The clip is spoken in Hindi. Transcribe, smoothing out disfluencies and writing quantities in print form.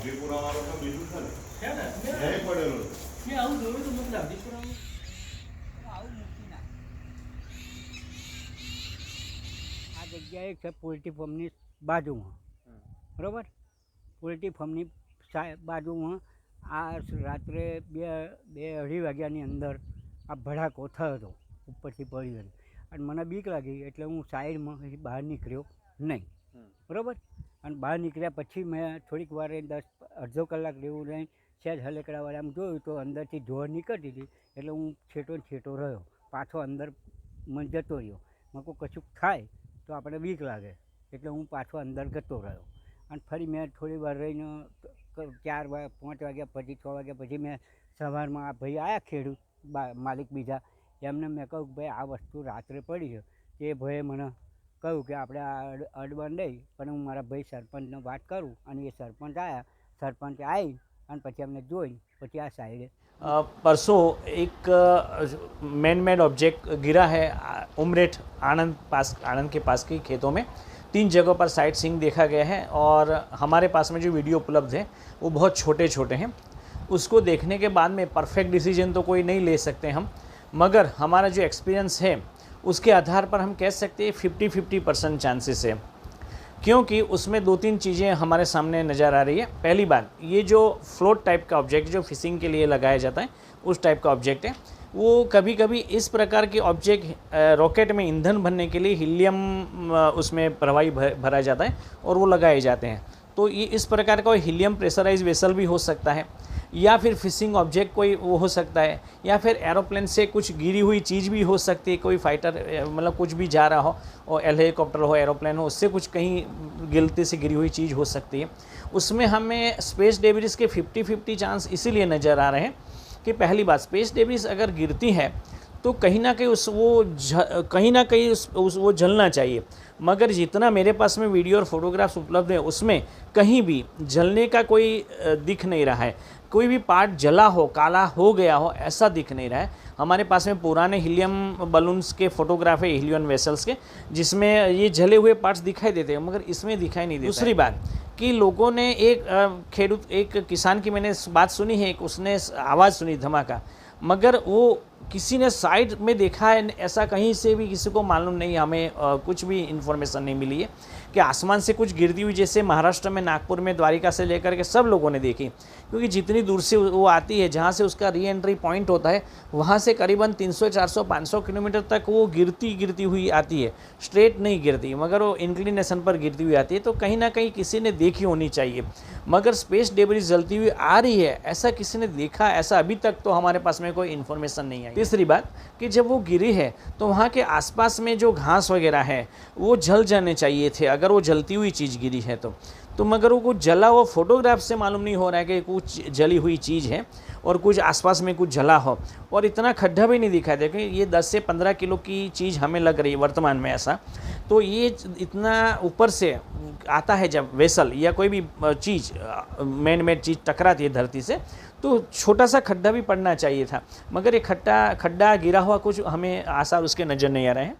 દાવજીપુરા વાળો તો બીજું છે ને છે ને ન્યાય પડેલો છે. મેં આવું જોયું તો મને દાવજીપુરામાં આવું મૂકી નાખ. આ જગ્યાએ છે પોલ્ટ્રી ફાર્મની બાજુમાં, બરાબર? પોલ્ટ્રી ફાર્મની બાજુમાં આ રાત્રે બે અઢી વાગ્યાની અંદર આ ભડાકો થયો હતો, ઉપરથી પડી ગયો અને મને બીક લાગી એટલે હું સાઈડમાં બહાર નીકળ્યો નહીં, બરાબર? અને બહાર નીકળ્યા પછી મેં થોડીક વાર અડધો કલાક જેવું રહીને સહેજ હલેકડાવાળામાં જોયું તો અંદરથી જોર નીકળતી હતી એટલે હું છેટો રહ્યો, પાછો અંદર જતો રહ્યો. મેં કોઈ કશુંક થાય તો આપણે બીક લાગે એટલે હું પાછો અંદર જતો રહ્યો. અને ફરી મેં થોડી વાર રહીને 4 5 વાગ્યા પછી 6 વાગ્યા પછી મેં સવારમાં આ ભાઈ આવ્યા ખેડૂત માલિક બીજા, એમને મેં કહ્યું કે ભાઈ આ વસ્તુ રાત્રે પડી છે. એ ભાઈએ મને કહ્યું કે આપણે આ અડબન નહીં પણ હું મારા ભાઈ સરપંચને વાત કરું. અને એ સરપંચ આવ્યા, સરપંચ આવી અને પછી અમને જોઈ પછી આ સાઈડે परसों एक मैन मेड ऑब्जेक्ट गिरा है उमरेठ आनंद के पास के खेतों में. 3 जगहों पर साइट सीइंग देखा गया है और हमारे पास में जो वीडियो उपलब्ध है वो बहुत छोटे छोटे हैं. उसको देखने के बाद में परफेक्ट डिसीजन तो कोई नहीं ले सकते हम, मगर हमारा जो एक्सपीरियंस है उसके आधार पर हम कह सकते हैं 50-50% चांसेस है, क्योंकि उसमें 2-3 चीज़ें हमारे सामने नज़र आ रही है. पहली बात, ये जो फ्लोट टाइप का ऑब्जेक्ट जो फिशिंग के लिए लगाया जाता है उस टाइप का ऑब्जेक्ट है. वो कभी कभी इस प्रकार के ऑब्जेक्ट रॉकेट में ईंधन भरने के लिए हीलियम उसमें प्रवाही भरा जाता है और वो लगाए जाते हैं. तो ये इस प्रकार का हीलियम प्रेशराइज वेसल भी हो सकता है, या फिर फिशिंग ऑब्जेक्ट कोई वो हो सकता है, या फिर एरोप्लेन से कुछ गिरी हुई चीज़ भी हो सकती है. कोई फाइटर मतलब कुछ भी जा रहा हो और हेलीकॉप्टर हो एरोप्लेन हो उससे कुछ कहीं गिलती से गिरी हुई चीज़ हो सकती है. उसमें हमें स्पेस डेब्रिस के 50-50 चांस इसीलिए नज़र आ रहे हैं कि पहली बात, स्पेस डेब्रिस अगर गिरती है तो कहीं ना कहीं वो जलना चाहिए. मगर जितना मेरे पास में वीडियो और फोटोग्राफ्स उपलब्ध है उसमें कहीं भी जलने का कोई दिख नहीं रहा है. कोई भी पार्ट जला हो, काला हो गया हो, ऐसा दिख नहीं रहा है. हमारे पास में पुराने हीलियम बलून्स के फोटोग्राफ है, हीलियम वेसल्स के, जिसमें ये जले हुए पार्ट्स दिखाई देते हैं मगर इसमें दिखाई नहीं देता. दूसरी बात कि लोगों ने एक किसान की मैंने बात सुनी है, उसने आवाज़ सुनी धमाका, मगर वो किसी ने साइड में देखा है ऐसा कहीं से भी किसी को मालूम नहीं. हमें कुछ भी इन्फॉर्मेशन नहीं मिली है कि आसमान से कुछ गिरती हुई, जैसे महाराष्ट्र में नागपुर में द्वारिका से लेकर के सब लोगों ने देखी, क्योंकि जितनी दूर से वो आती है जहाँ से उसका री एंट्री पॉइंट होता है वहाँ से करीबन 300, 400, 500 किलोमीटर तक वो गिरती हुई आती है. स्ट्रेट नहीं गिरती मगर वो इंक्लिनेशन पर गिरती हुई आती है. तो कहीं ना कहीं किसी ने देखी होनी चाहिए, मगर स्पेस डेब्रिस जलती हुई आ रही है ऐसा किसी ने देखा, ऐसा अभी तक तो हमारे पास में कोई इन्फॉर्मेशन नहीं आई. तीसरी बात कि जब वो गिरी है तो वहाँ के आसपास में जो घास वगैरह है वो जल जाने चाहिए थे अगर वो जलती हुई चीज़ गिरी है तो मगर वो कुछ जला हुआ फोटोग्राफ से मालूम नहीं हो रहा है कि कुछ जली हुई चीज़ है और कुछ आसपास में कुछ जला हो. और इतना खड्डा भी नहीं दिखाई दे कि ये 10 से 15 किलो की चीज़ हमें लग रही है वर्तमान में ऐसा. तो ये इतना ऊपर से आता है जब वेसल या कोई भी चीज़ मैन मेड चीज़ टकराती है धरती से, तो छोटा सा खड्डा भी पड़ना चाहिए था, मगर ये खड्डा गिरा हुआ कुछ हमें आसार उसके नज़र नहीं आ रहे हैं.